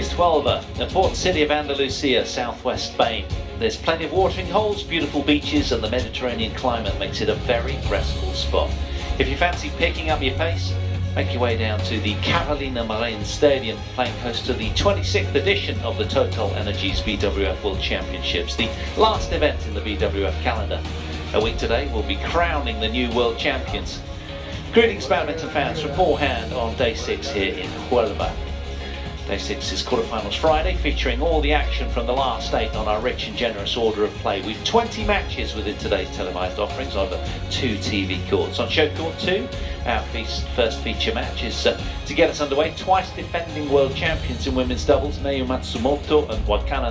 Stoeva, the port city of Andalusia, southwest Spain. There's plenty of watering holes, beautiful beaches, and the Mediterranean climate makes it a very restful spot. If you fancy picking up your pace, make your way down to the Carolina Marin Stadium, playing host to the 26th edition of the TotalEnergies BWF World Championships, the last event in the BWF calendar. A week today we'll be crowning the new world champions. Greetings badminton fans from Paul Hand on day 6 here in Huelva. Day 6 is quarterfinals Friday, featuring all the action from the last 8 on our rich and generous order of play. We've 20 matches within today's televised offerings over 2 TV courts. On show court 2, our first feature match is to get us underway. Twice defending world champions in women's doubles, Matsumoto and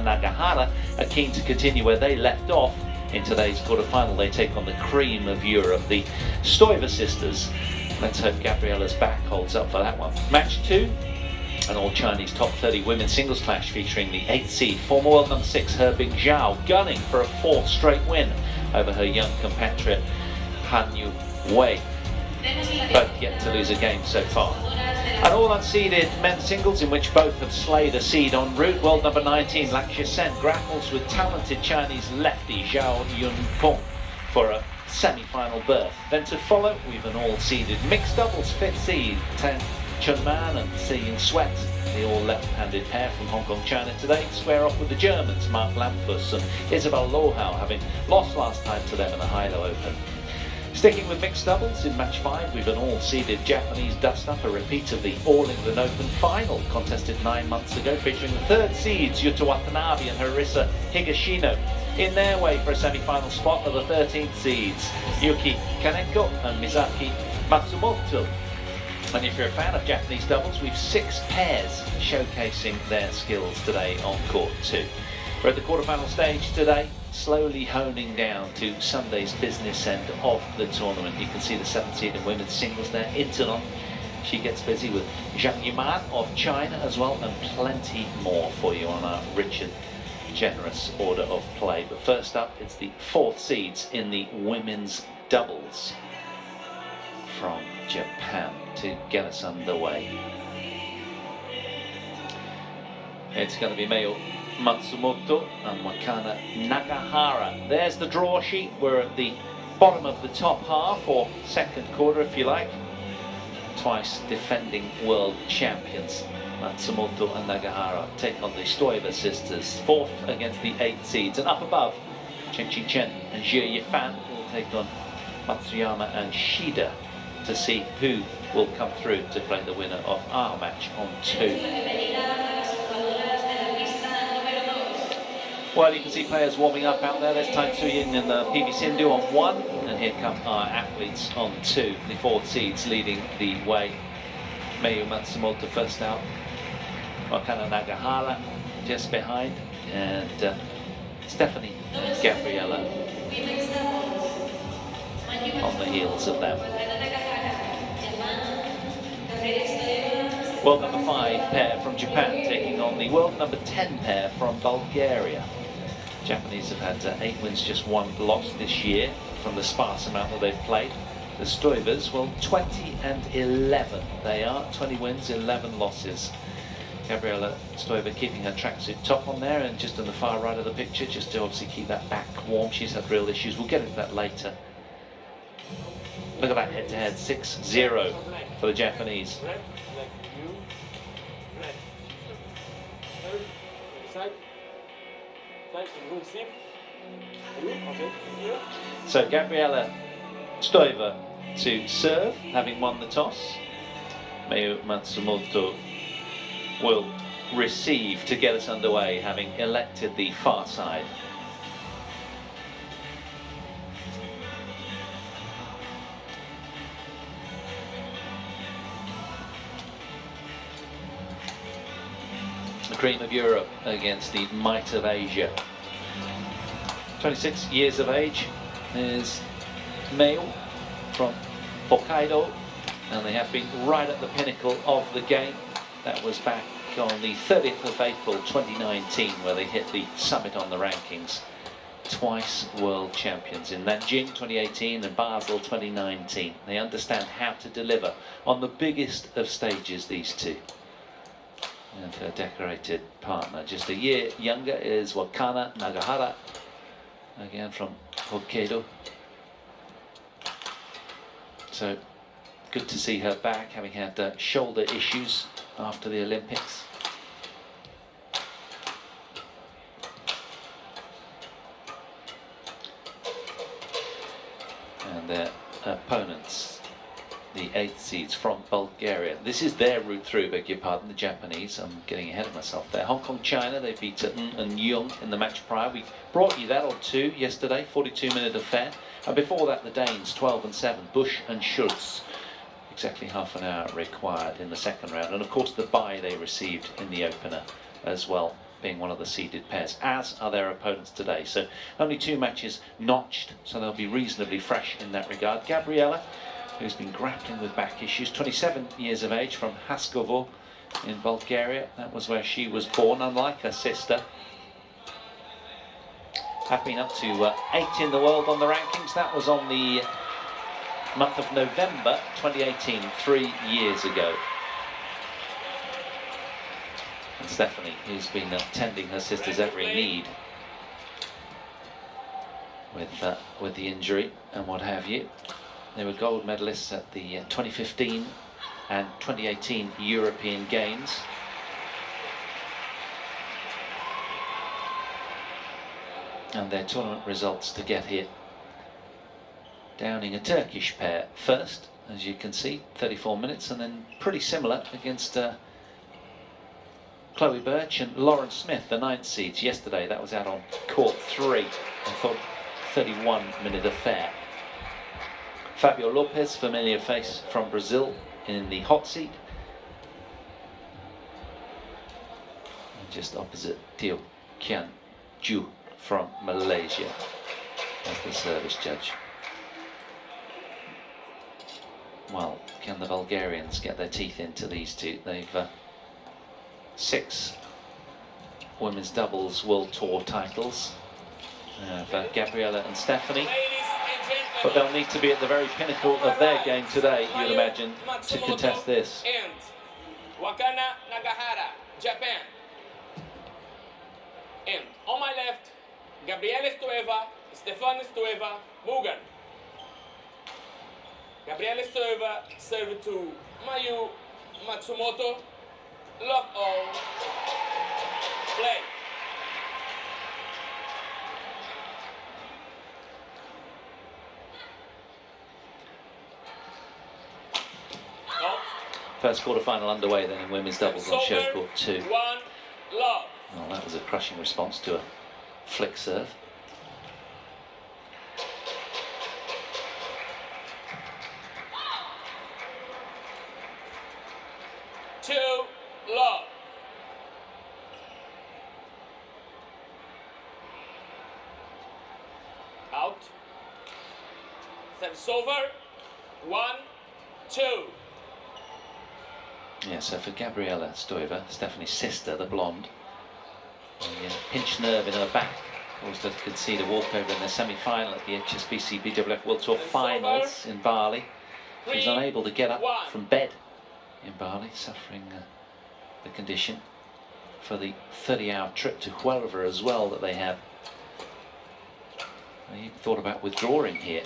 Nagahara, are keen to continue where they left off. In today's quarterfinal, they take on the cream of Europe, the Stoeva sisters. Let's hope Gabriella's back holds up for that one. Match 2. An all-Chinese top 30 women's singles clash featuring the 8th seed, former world number 6 Hebing Zhao, gunning for a 4th straight win over her young compatriot Han Yu Wei. Both yet to lose a game so far. An all-unseeded men's singles in which both have slayed a seed en route. World number 19 Lakshya Sen grapples with talented Chinese lefty Zhao Yunpeng for a semi-final berth. Then to follow, we've an all-seeded mixed doubles 5th seed Chunman and Seeing Sweat, the all left-handed pair from Hong Kong, China today, square off with the Germans Mark Lampus and Isabel Lohau, having lost last time to them in the Hilo Open. Sticking with mixed doubles in match 5, we've an all-seeded Japanese dust-up, a repeat of the All England Open final contested 9 months ago, featuring the 3rd seeds Yuta Watanabe and Harissa Higashino. In their way for a semi-final spot are the 13th seeds Yuki Kaneko and Misaki Matsumoto. And if you're a fan of Japanese doubles, we've 6 pairs showcasing their skills today on court 2. We're at the quarterfinal stage today, slowly honing down to Sunday's business end of the tournament. You can see the 7th seed in women's singles there, Intanon. She gets busy with Zhang Yuman of China as well, and plenty more for you on our rich and generous order of play. But first up, it's the 4th seeds in the women's doubles from Japan to get us underway. It's going to be Matsumoto and Nagahara. There's the draw sheet. We're at the bottom of the top half, or second quarter if you like. Twice defending world champions Matsumoto and Nagahara take on the Stoeva sisters, 4th against the 8th seeds. And up above, Chen Qingchen and Jie Yifan will take on Matsuyama and Shida to see who will come through to play the winner of our match on 2. Well, you can see players warming up out there. There's Tai Tzu-Yin and PV Sindhu on 1, and here come our athletes on 2. The 4th seeds leading the way. Matsumoto first out, Nagahara just behind, and Stephanie and Gabriella on the heels of them. World number 5 pair from Japan taking on the world number 10 pair from Bulgaria. Japanese have had 8 wins, just 1 loss this year from the sparse amount that they've played. The Stoevas, well, 20 and 11 they are, 20 wins, 11 losses. Gabriella Stoeva keeping her tracksuit top on there, and just on the far right of the picture, just to obviously keep that back warm. She's had real issues. We'll get into that later. Look at that head-to-head, 6-0 for the Japanese. So Gabriella Stoeva to serve, having won the toss. Matsumoto will receive to get us underway, having elected the far side. The cream of Europe against the might of Asia. 26 years of age is male from Hokkaido, and they have been right at the pinnacle of the game. That was back on the 30th of April 2019 where they hit the summit on the rankings. Twice world champions in Nanjing 2018 and Basel 2019. They understand how to deliver on the biggest of stages, these two. And her decorated partner, just a year younger, is Wakana Nagahara, again from Hokkaido. So good to see her back, having had shoulder issues after the Olympics. And their opponents, the 8th seeds from Bulgaria. This is their route through, beg your pardon, the Japanese. I'm getting ahead of myself there. Hong Kong, China, they beat Ng and Jung in the match prior. We brought you that or two yesterday, 42-minute affair. And before that, the Danes, 12 and 7, Bush and Schultz. Exactly half an hour required in the second round. And of course, the bye they received in the opener as well, being one of the seeded pairs, as are their opponents today. So only 2 matches notched, so they'll be reasonably fresh in that regard. Gabriela, who's been grappling with back issues, 27 years of age, from Haskovo in Bulgaria. That was where she was born, unlike her sister. Have been up to 8th in the world on the rankings. That was on the month of November 2018, 3 years ago. And Stephanie, who's been tending her sister's every need with the injury and what have you. They were gold medalists at the 2015 and 2018 European Games. And their tournament results to get here. Downing a Turkish pair first, as you can see, 34 minutes, and then pretty similar against Chloe Birch and Lauren Smith, the 9th seeds yesterday. That was out on court 3. I thought 31-minute affair. Fabio Lopez, familiar face from Brazil, in the hot seat. And just opposite Teo Kian Ju from Malaysia as the service judge. Well, can the Bulgarians get their teeth into these two? They've 6 women's doubles world tour titles. Gabriela and Stephanie. But they'll need to be at the very pinnacle of their game today, you'd imagine, to contest this. And Wakana Nagahara, Japan. And on my left, Gabriele Stoeva, Stefan Stoeva, Mugen. Gabriele Stoeva, serve to Mayu Matsumoto, lock all, play. First quarter-final underway then in women's doubles on show court 2. 1 love. Well, that was a crushing response to a flick serve. Love. Out. Service over. 1, 2. Yeah, so for Gabriela Stoeva, Stephanie's sister, the blonde, a pinched nerve in her back caused her to concede a walkover in the semi-final at the HSBC BWF World Tour finals in Bali. She was unable to get up from bed in Bali, suffering the condition for the 30-hour trip to Huelva as well that they had. They thought about withdrawing here.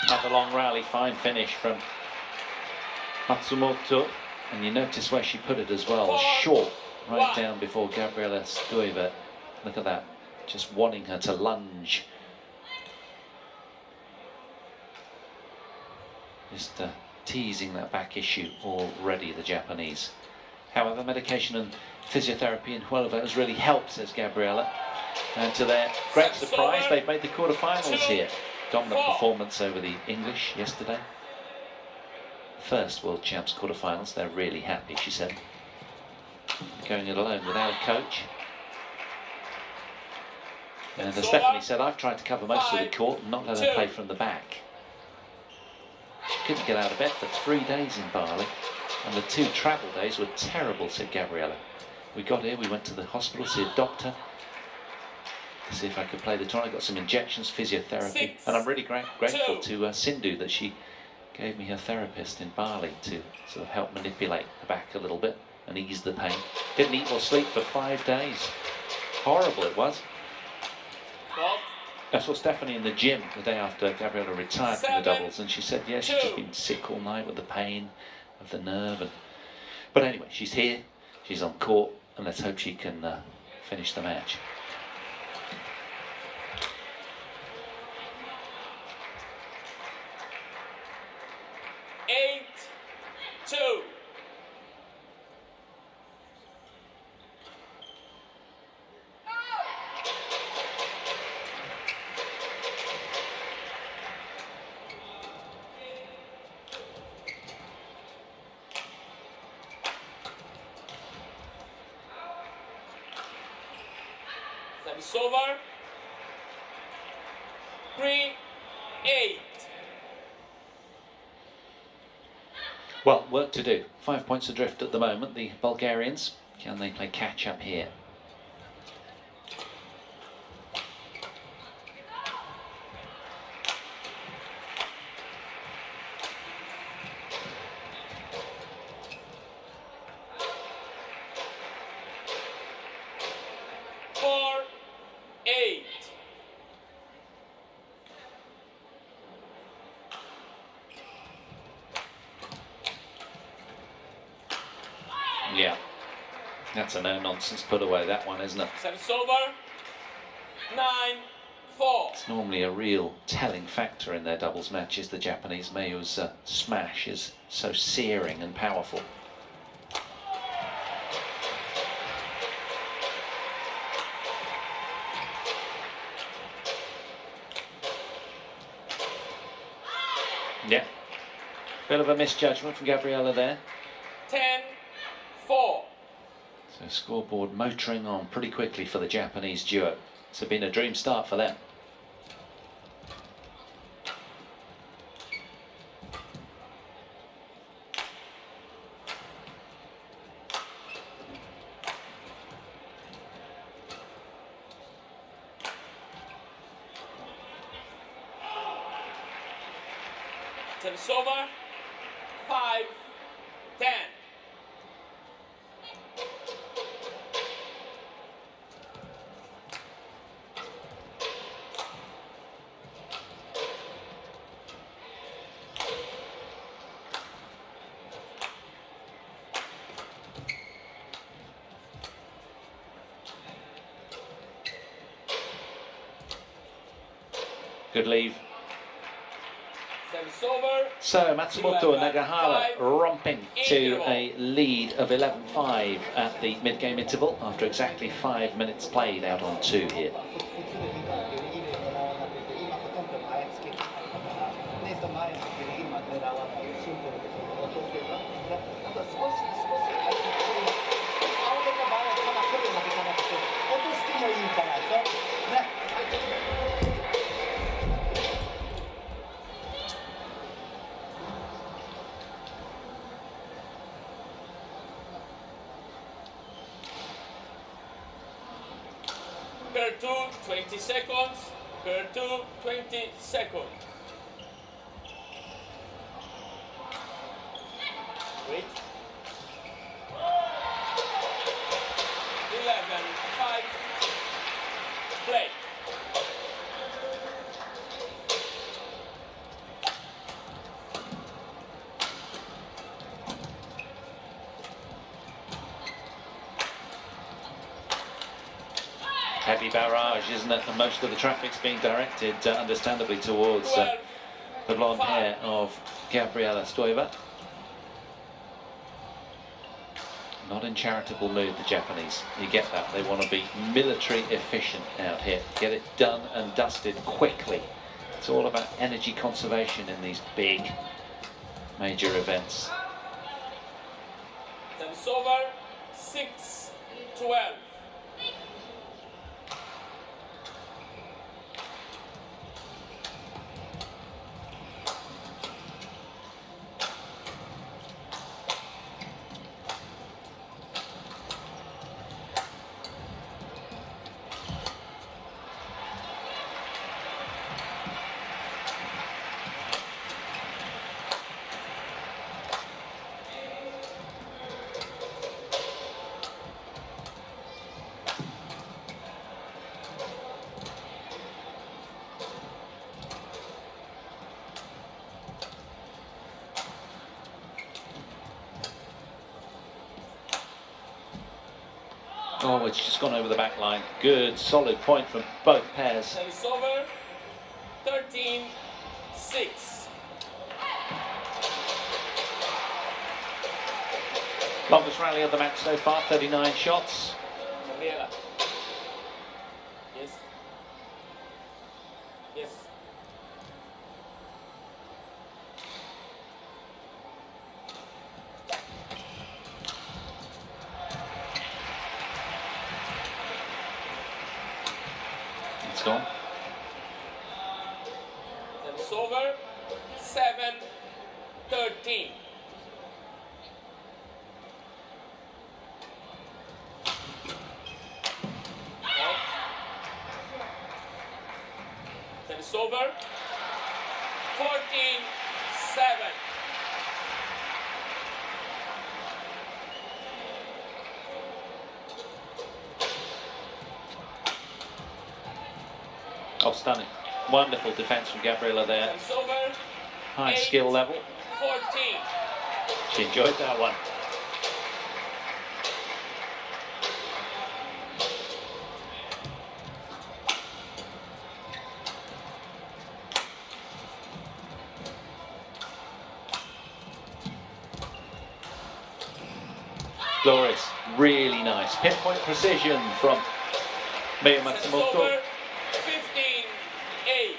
Another long rally, fine finish from Matsumoto, and you notice where she put it as well, short, right down before Gabriela Stoeva. Look at that, just wanting her to lunge. Just teasing that back issue already, the Japanese. However, medication and physiotherapy in Huelva has really helped, says Gabriela. And to their great surprise, they've made the quarterfinals here. Dominant performance over the English yesterday. First World Champs quarterfinals. They're really happy, she said. Going it alone without a coach. And as Stephanie said, I've tried to cover most of the court and not let her play from the back. She couldn't get out of bed for 3 days in Bali, and the 2 travel days were terrible, said Gabriela. We got here, we went to the hospital, see a doctor, to see if I could play the tournament. I got some injections, physiotherapy, and I'm really grateful to Sindhu that she gave me her therapist in Bali to sort of help manipulate the back a little bit and ease the pain. Didn't eat or sleep for 5 days. Horrible it was. I saw Stephanie in the gym the day after Gabriela retired from the doubles, and she said, yeah, she's just been sick all night with the pain of the nerve. But anyway, she's here, she's on court, and let's hope she can finish the match. Service over. 3-8. Well, work to do. 5 points adrift at the moment, the Bulgarians. Can they play catch up here? Yeah, that's a no-nonsense put away, that one, isn't it? Service over. 9-4. It's normally a real telling factor in their doubles matches. The Japanese Mayu's smash is so searing and powerful. Yeah, bit of a misjudgment from Gabriela there. 10-4. So scoreboard motoring on pretty quickly for the Japanese duo. It's been a dream start for them. Service over. 5-10. Good leave. Service over. So Matsumoto and Nagahara romping to a lead of 11-5 at the mid-game interval after exactly 5 minutes played out on 2 here. Per 2, 20 seconds. Per 2, 20 seconds. Wait. 11-5. Play. Heavy barrage, isn't it? And most of the traffic's being directed, understandably, towards the blonde hair of Gabriela Stoeva. Not in charitable mood, the Japanese. You get that. They want to be military efficient out here. Get it done and dusted quickly. It's all about energy conservation in these big major events. Service over, 6-12. Oh, it's just gone over the back line. Good, solid point from both pairs. Service over, 13-6. Longest rally of the match so far, 39 shots. Gabriela. Yes. Yes. It's gone. Service over, 7-13. Service over, 14-7. Oh, stunning. Wonderful defence from Gabriela there. Service over, High skill level. 14. She enjoyed that one. Glorious, really nice. Pinpoint precision from Mio Service Matsumoto. over, 15-8.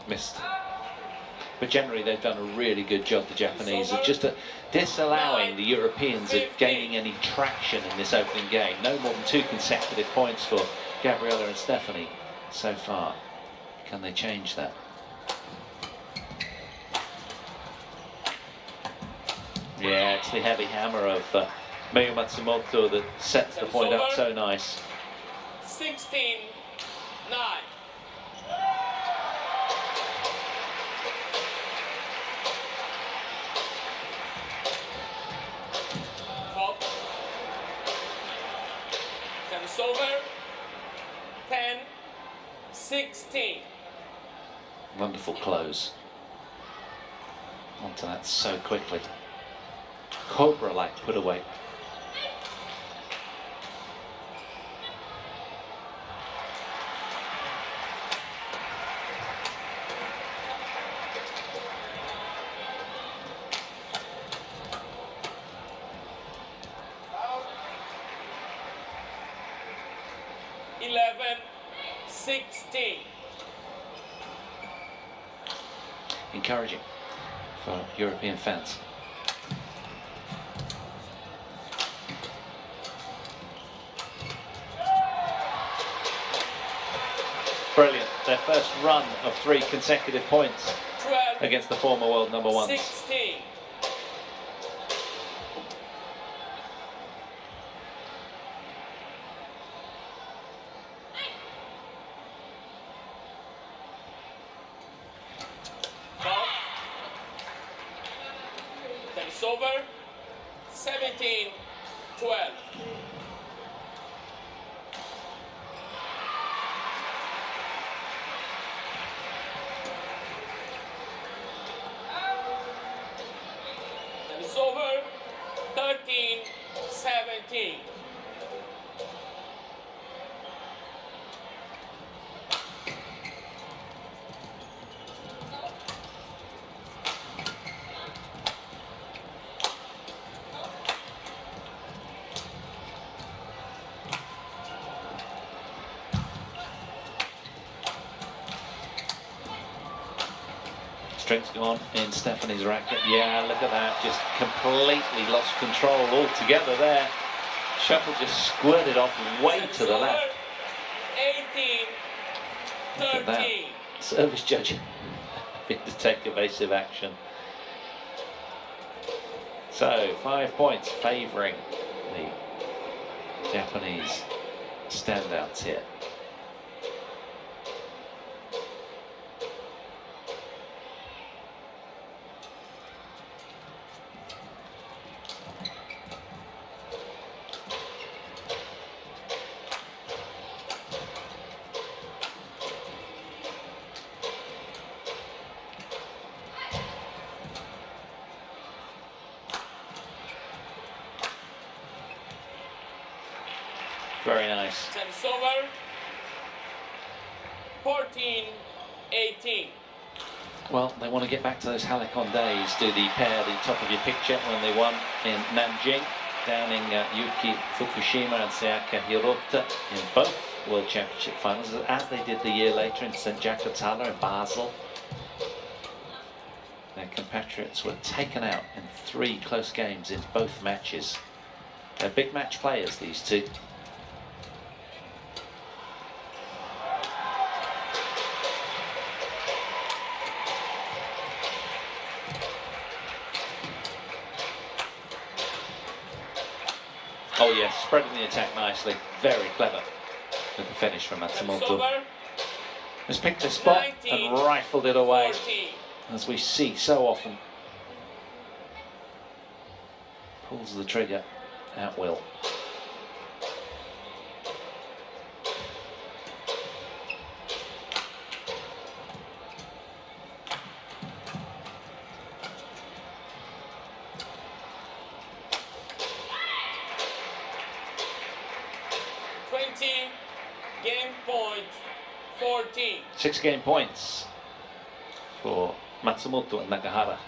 Missed. But generally they've done a really good job, the Japanese, of just disallowing the Europeans of gaining any traction in this opening game. No more than 2 consecutive points for Gabriela and Stephanie so far. Can they change that? Yeah, it's the heavy hammer of Mio Matsumoto that sets the point up so nice. 16-9. Top. Service over, 10-16. Wonderful close. Onto that so quickly. Cobra-like put away. Out. 11-16. Encouraging for European fans. Brilliant. Their first run of 3 consecutive points 12, against the former world number 1s. 16. Top. over. 17-12. And it's over. 13-17. Strength's gone in Stephanie's racket. Yeah, look at that. Just completely lost control altogether there. Shuttle just squirted off way to the left. 18-13. Look at that. Service judge having to take evasive action. So 5 points favouring the Japanese standouts here. Very nice. It's over. 14-18. Well, they want to get back to those Halicon days, do the pair, the top of your picture, when they won in Nanjing, down in Yuki Fukushima and Sayaka Hirota in both World Championship finals, as they did the year later in St. Jacques-Tala in Basel. Their compatriots were taken out in 3 close games in both matches. They're big match players, these two. Oh yes, spreading the attack nicely. Very clever with the finish from Matsumoto. Has picked a spot and rifled it away, as we see so often. Pulls the trigger at will. Game point 14. 6 game points for Matsumoto and Nagahara.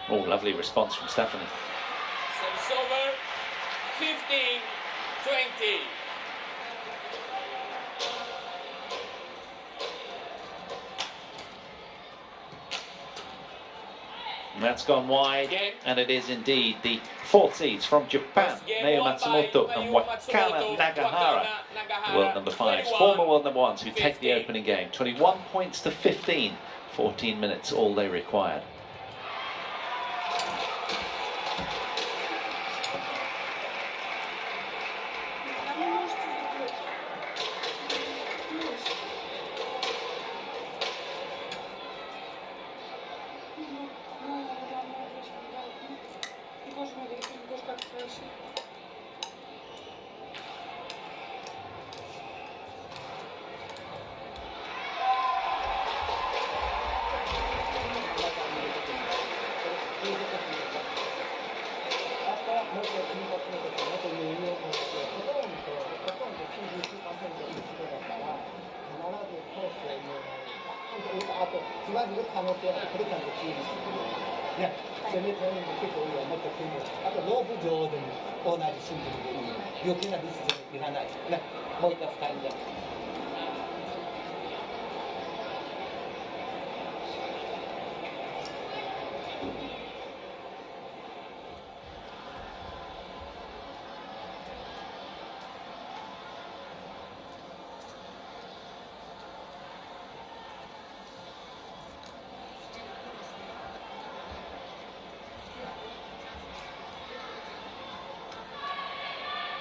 Oh, lovely response from Stephanie. Service over. 15-20. And that's gone wide, and it is indeed the 4th seeds from Japan, Naoya Matsumoto and Wakana Nagahara, world number 5s, former world number 1s, who take the opening game. 21 points to 15, 14 minutes all they required.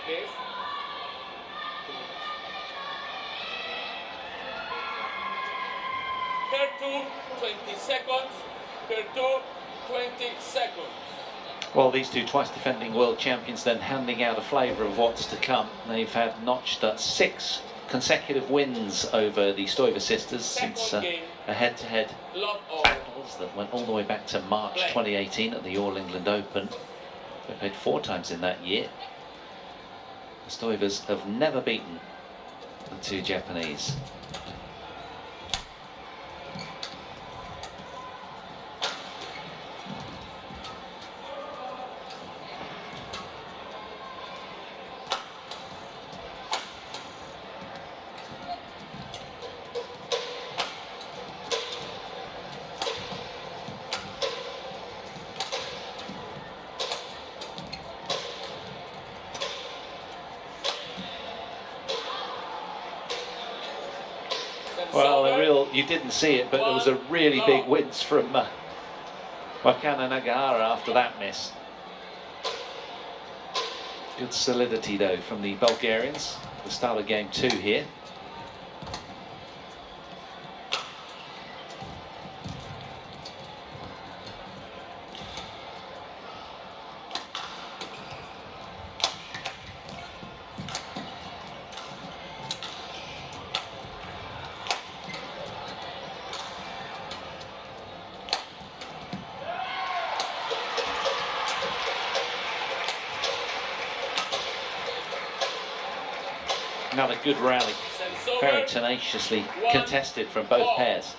Yes. Curve 2, 20 seconds. Curve 2, 20 seconds. Well, these two twice defending world champions then handing out a flavour of what's to come. They've had notched 6 consecutive wins over the Stoeva sisters since a head-to-head battles that went all the way back to March 2018 at the All England Open. They played 4 times in that year. The Stoevas have never beaten the 2 Japanese. Well, you didn't see it, but there was a really big wince from Nagahara after that miss. Good solidity though from the Bulgarians. The start of game 2 here. Another good rally, very tenaciously contested from both pairs.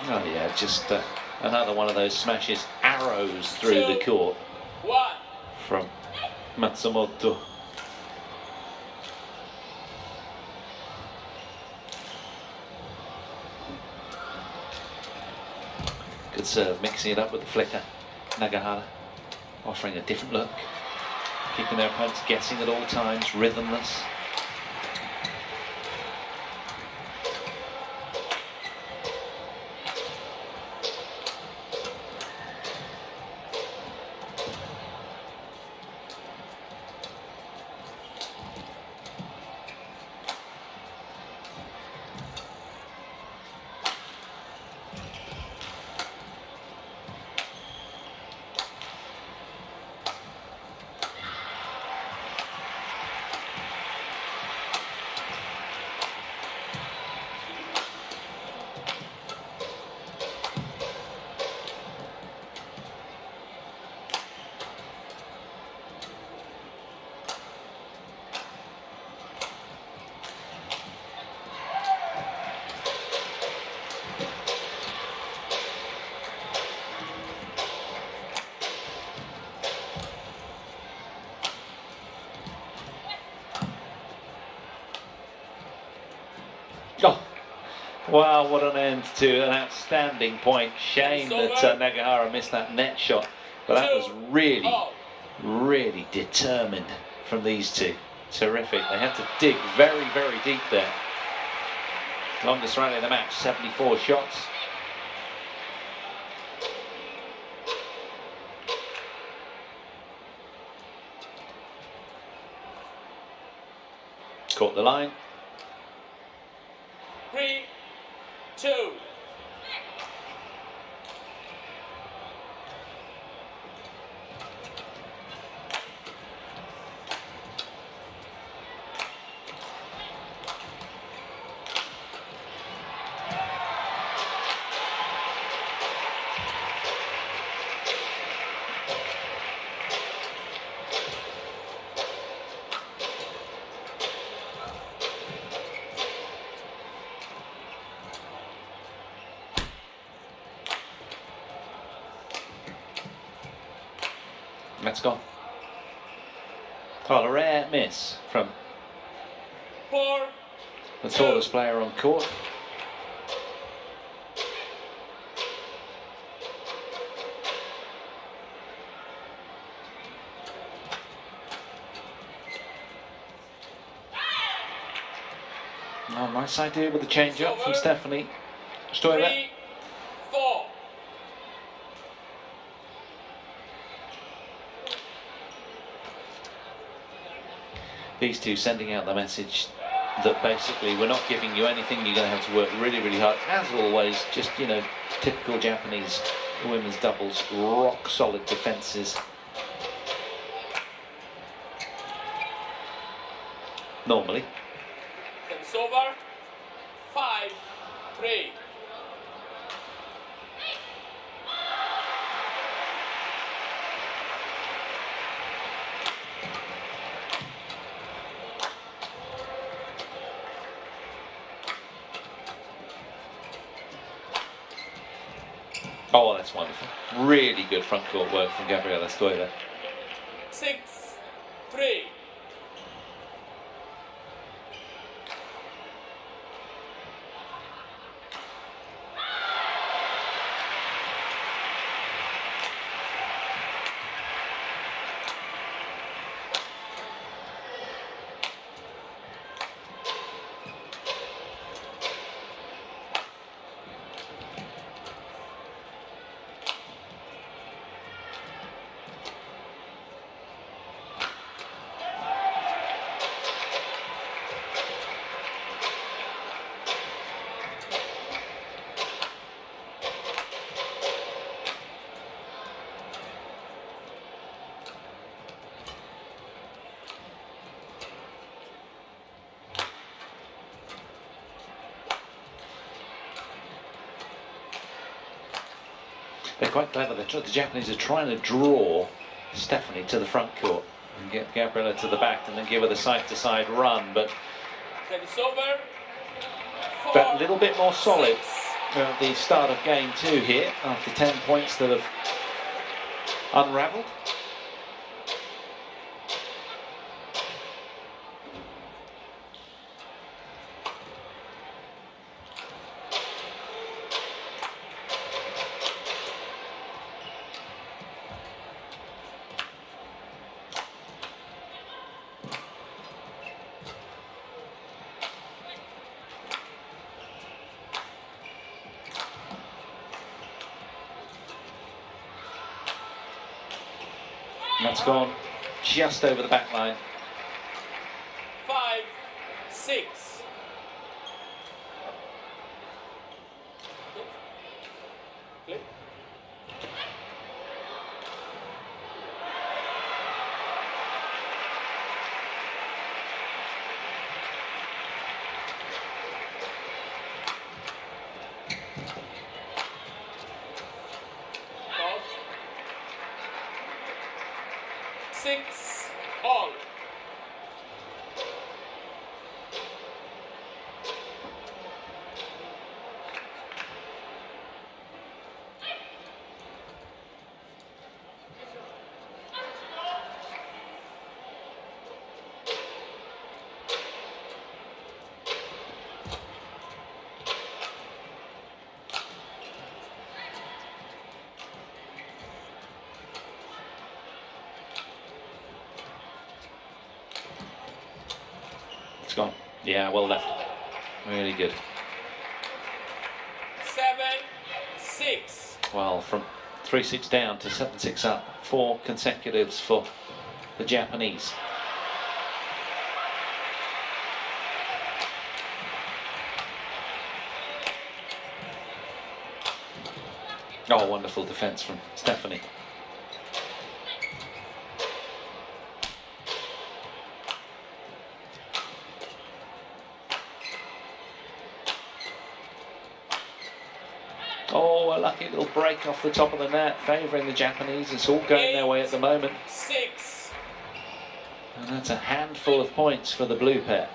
Oh yeah, just another one of those smashes, arrows through the court from Matsumoto. Good serve, mixing it up with the flicker. Nagahara offering a different look, keeping their opponents guessing at all times, rhythmless. Oh, wow, what an end to an outstanding point. Shame that Nagahara missed that net shot, but that was really determined from these two. Terrific. They had to dig very, very deep there. Longest rally of the match, 74 shots. Caught the line. 3, 2. That's gone. Well, a rare miss from 4, the tallest player on court. Oh, nice idea with the change-up from Stephanie. Stoeva. 3-4. These two sending out the message that basically we're not giving you anything, you're going to have to work really, really hard. As always, just, you know, typical Japanese women's doubles, rock solid defences. Normally. It's over. 5-3. Oh, that's wonderful. Really good front court work from Gabriela Stoeva. 6-3. They're quite clever. The Japanese are trying to draw Stephanie to the front court and get Gabriela to the back and then give her the side-to-side run, but It's over. a little bit more solid at the start of game 2 here after 10 points that have unravelled. That's gone just over the back line. 5-6. Play. Out. 6 all. It's gone. Yeah, well left. Really good. 7-6. Well, from 3-6 down to 7-6 up. 4 consecutives for the Japanese. Oh, wonderful defense from Stephanie. Oh, a lucky little break off the top of the net, favouring the Japanese. It's all going their way at the moment. 6. And that's a handful of points for the blue pair.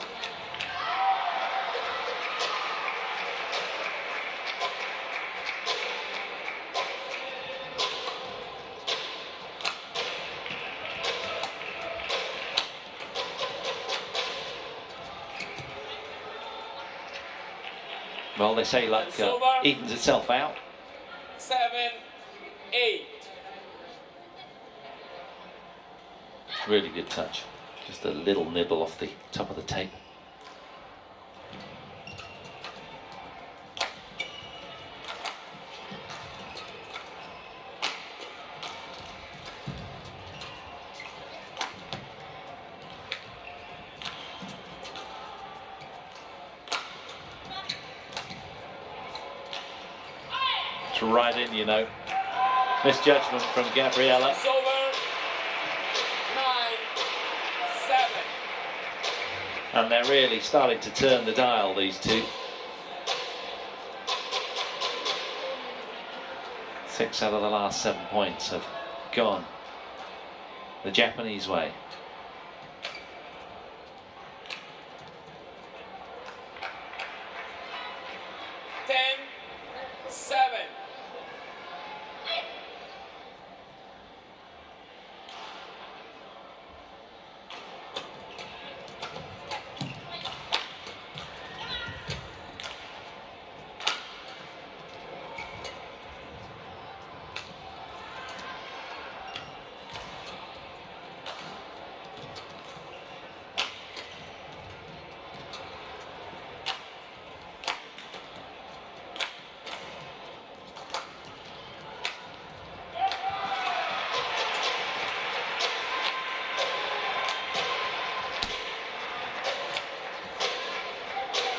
Well, they say luck evens itself out. 7-8. Really good touch. Just a little nibble off the top of the table. Dropped right in, you know. Misjudgment from Gabriella. It's over. 9-7. And they're really starting to turn the dial, these two. 6 out of the last 7 points have gone the Japanese way.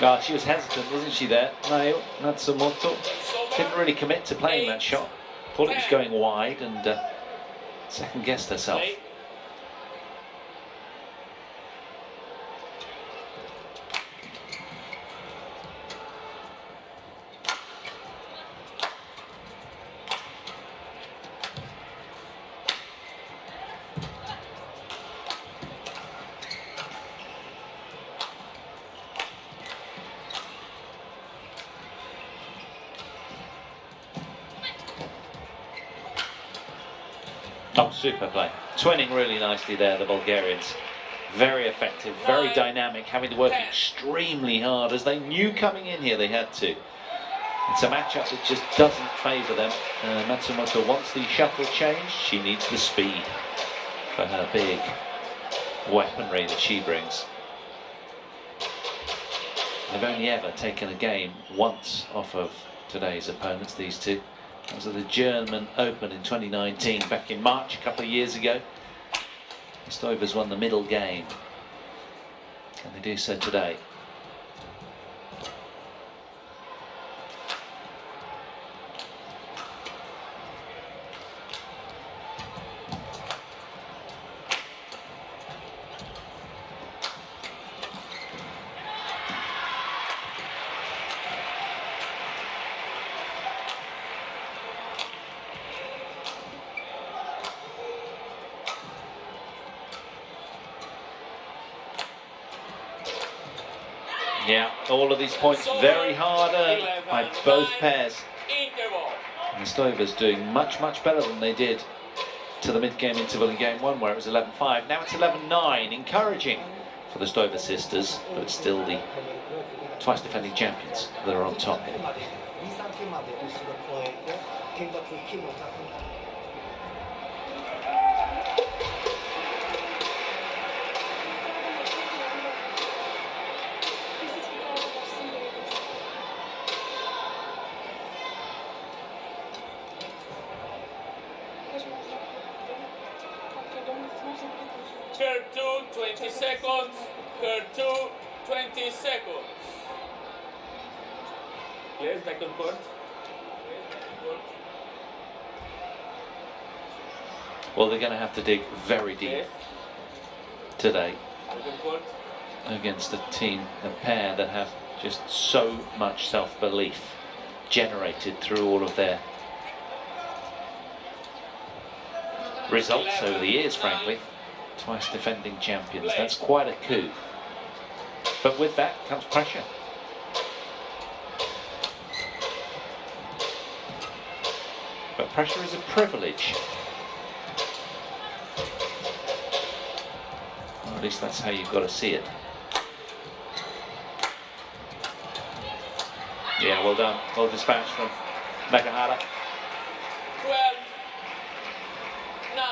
God, she was hesitant, wasn't she, there? No, Matsumoto didn't really commit to playing that shot. Thought it was going wide and second-guessed herself. Oh, super play. Twinning really nicely there, the Bulgarians. Very effective, very dynamic, having to work extremely hard, as they knew coming in here they had to. It's a matchup that just doesn't favour them. Matsumoto wants the shuttle changed. She needs the speed for her big weaponry that she brings. They've only ever taken a game once off of today's opponents, these two. That was at the German Open in 2019, back in March, a couple of years ago. Stoeva's won the middle game. Can they do so today? Yeah, all of these points very hard earned by both pairs. And Stoeva's doing much, much better than they did to the mid-game interval in game 1, where it was 11-5. Now it's 11-9, encouraging for the Stoeva sisters, but it's still the twice defending champions that are on top. Curve 2, 20 seconds. Curve 2, 20 seconds. Yes, back on court. Well, they're going to have to dig very deep today against a team, a pair that have just so much self-belief generated through all of their results over the years, frankly. Twice defending champions. That's quite a coup. But with that comes pressure. But pressure is a privilege. Or at least that's how you've got to see it. Yeah, well done. Well dispatched from Nagahara. 12, 9.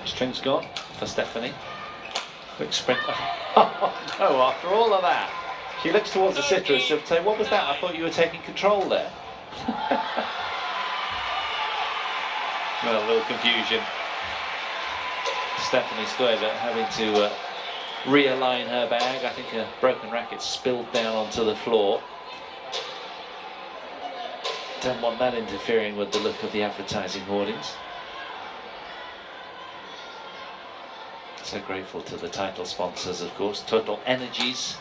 String's gone for Stephanie. Quick sprint. Oh no, after all of that. She looks towards the sitter and she'll say, what was that? I thought you were taking control there. Well, a little confusion. Stephanie Stoeva having to realign her bag. I think a broken racket spilled down onto the floor. Don't want that interfering with the look of the advertising hoardings. So grateful to the title sponsors, of course, TotalEnergies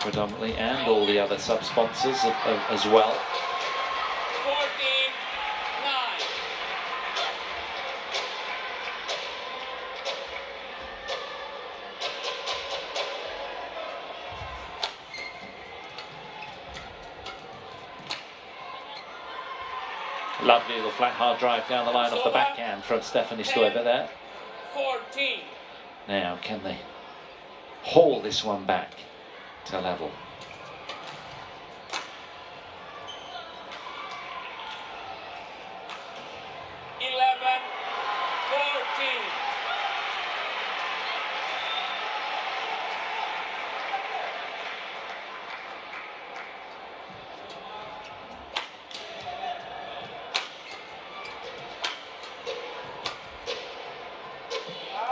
predominantly, and all the other sub-sponsors as well. 14-9. Lovely little flat hard drive down the line off the backhand from Stephanie Stoeva there. 14. Now, can they haul this one back to level?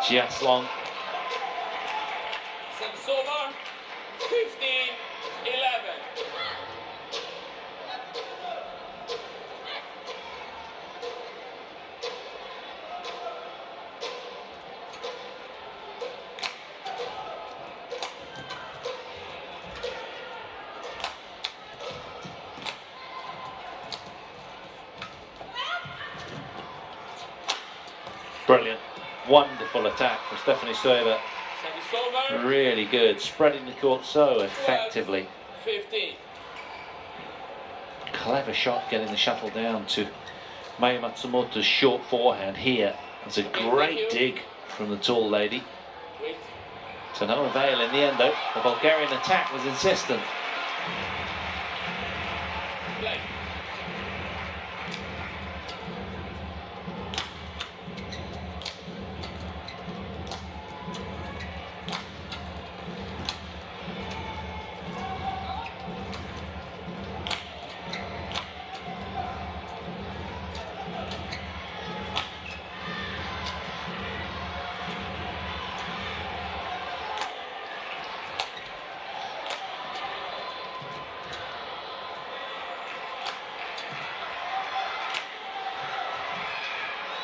Just long. Service over. 15-11. Brilliant. Wonderful attack from Stephanie Stoeva. Really good, spreading the court so effectively. 15. Clever shot getting the shuttle down to Matsumoto's short forehand here. That's a great dig from the tall lady. To no avail in the end though. The Bulgarian attack was insistent. Play.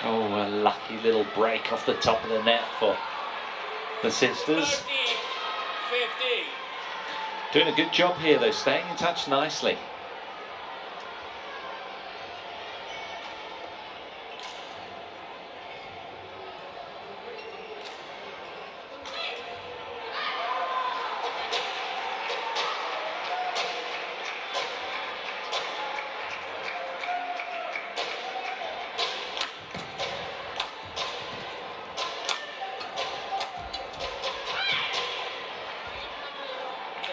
Oh, a lucky little break off the top of the net for the sisters. 13-15. Doing a good job here though, staying in touch nicely.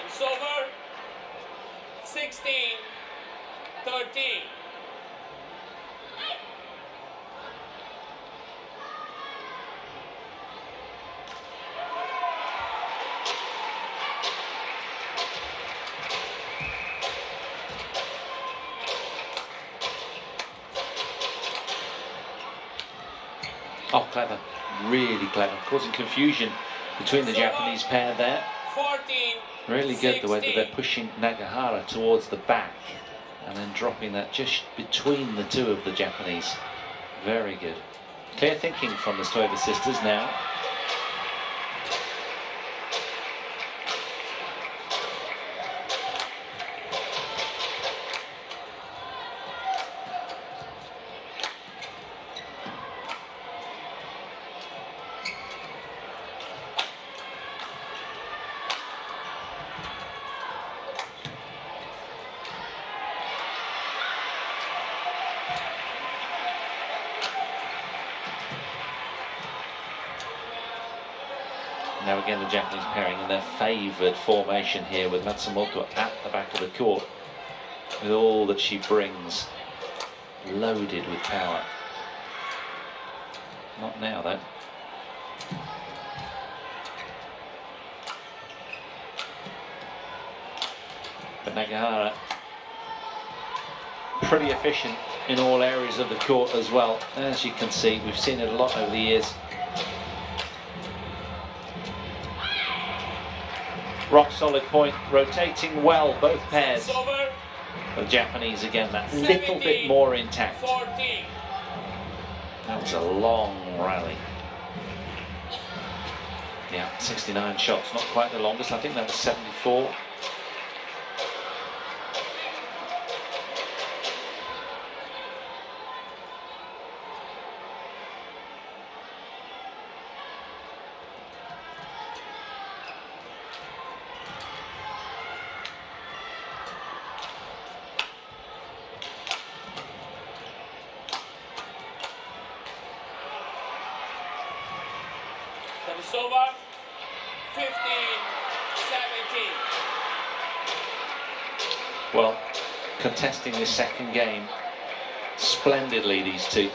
It's over. 16-13. Oh, clever. Really clever. Causing confusion between the Japanese pair there. 14. Really good the way that they're pushing Nagahara towards the back and then dropping that just between the two of the Japanese. Very good. Clear thinking from the Stoeva sisters now. Now again the Japanese pairing in their favoured formation here with Matsumoto at the back of the court with all that she brings, loaded with power. Not now though. But Nagahara, pretty efficient in all areas of the court as well. As you can see, we've seen it a lot over the years. Rock solid point, rotating well, both pairs. The Japanese again, that little bit more intact. 14. That was a long rally. Yeah, 69 shots, not quite the longest. I think that was 74. That is over. 15-17. Well, contesting this second game splendidly, these two.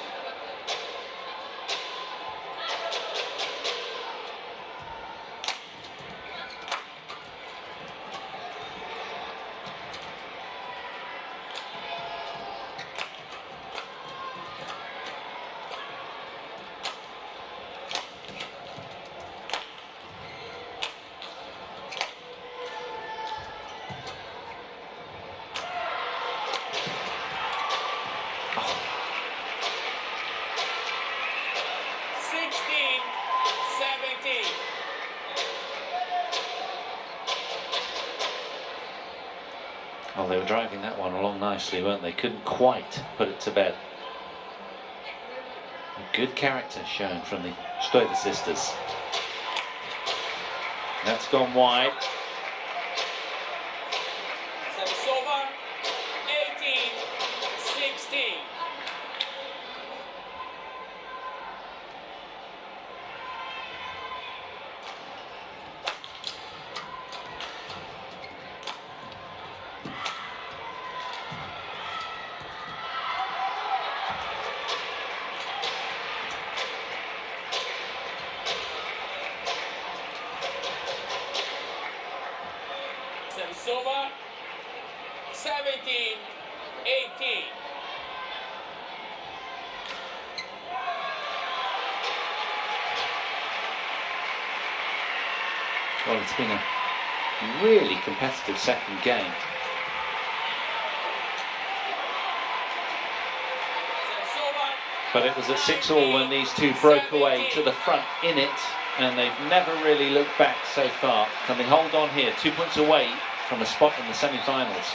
Well, they were driving that one along nicely, weren't they? Couldn't quite put it to bed. A good character shown from the Stoeva sisters. That's gone wide. Service over. 18-16. Service over. 17-18. Well, it's been a really competitive second game. Service over. But it was at 6-all when these two broke away to the front in it, and they've never really looked back so far. Can they hold on here? 2 points away from a spot in the semi-finals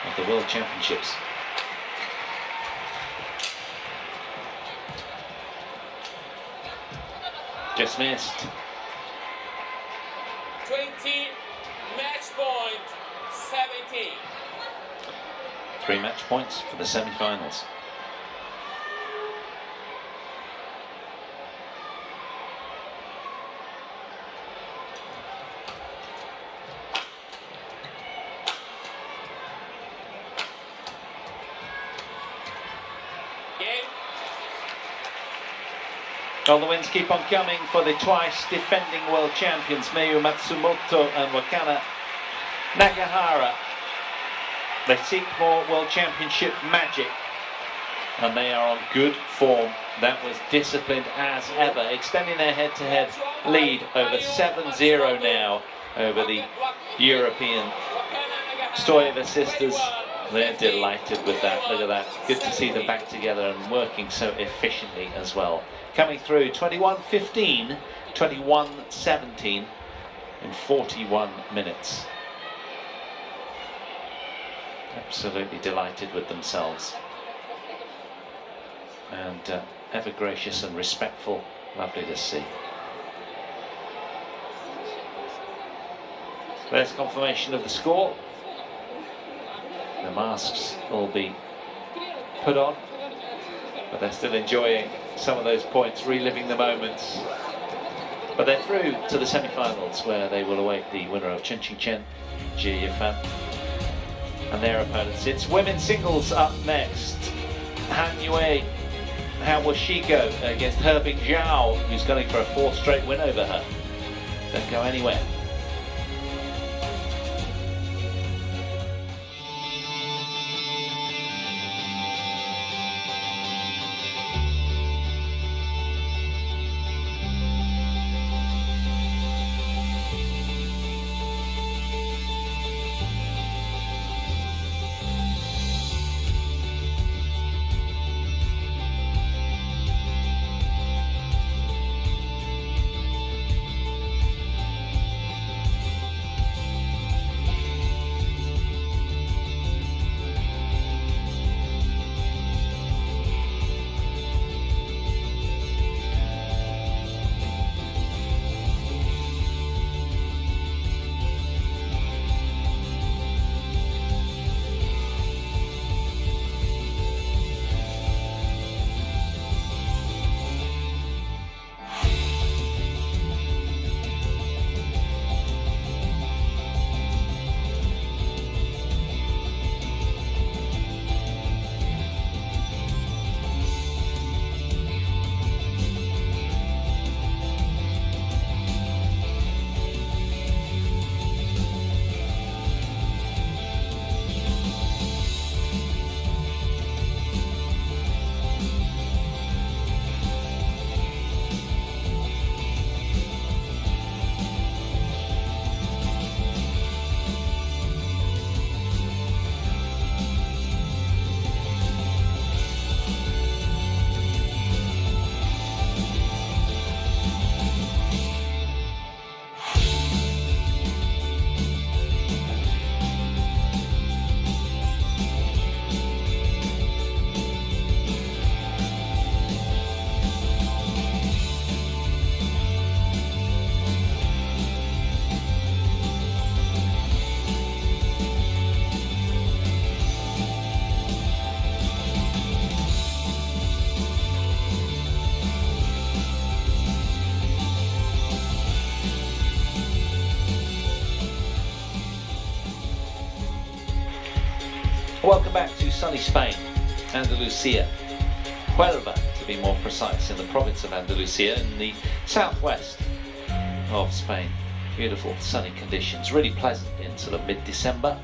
of the World Championships. Just missed. 20 match point 17. 3 match points for the semi-finals. Well, the wins keep on coming for the twice defending world champions, Matsumoto and Wakana Nagahara. They seek more world championship magic, and they are on good form. That was disciplined as ever, extending their head-to-head lead over 7-0 now over the European Stoeva sisters. They're delighted with that. Look at that. Good to see them back together and working so efficiently as well. Coming through 21-15, 21-17 in 41 minutes. Absolutely delighted with themselves. And ever gracious and respectful. Lovely to see. There's confirmation of the score. The masks will be put on, but they're still enjoying some of those points, reliving the moments. But they're through to the semi-finals, where they will await the winner of Chen Qingchen, Jie Yifan, and their opponents. It's women's singles up next. Han Yue, how will she go against Hebing Zhao, who's going for a 4th straight win over her? Don't go anywhere. Welcome back to sunny Spain, Andalusia, Huelva to be more precise, in the province of Andalusia in the southwest of Spain. Beautiful sunny conditions, really pleasant in sort of mid-December.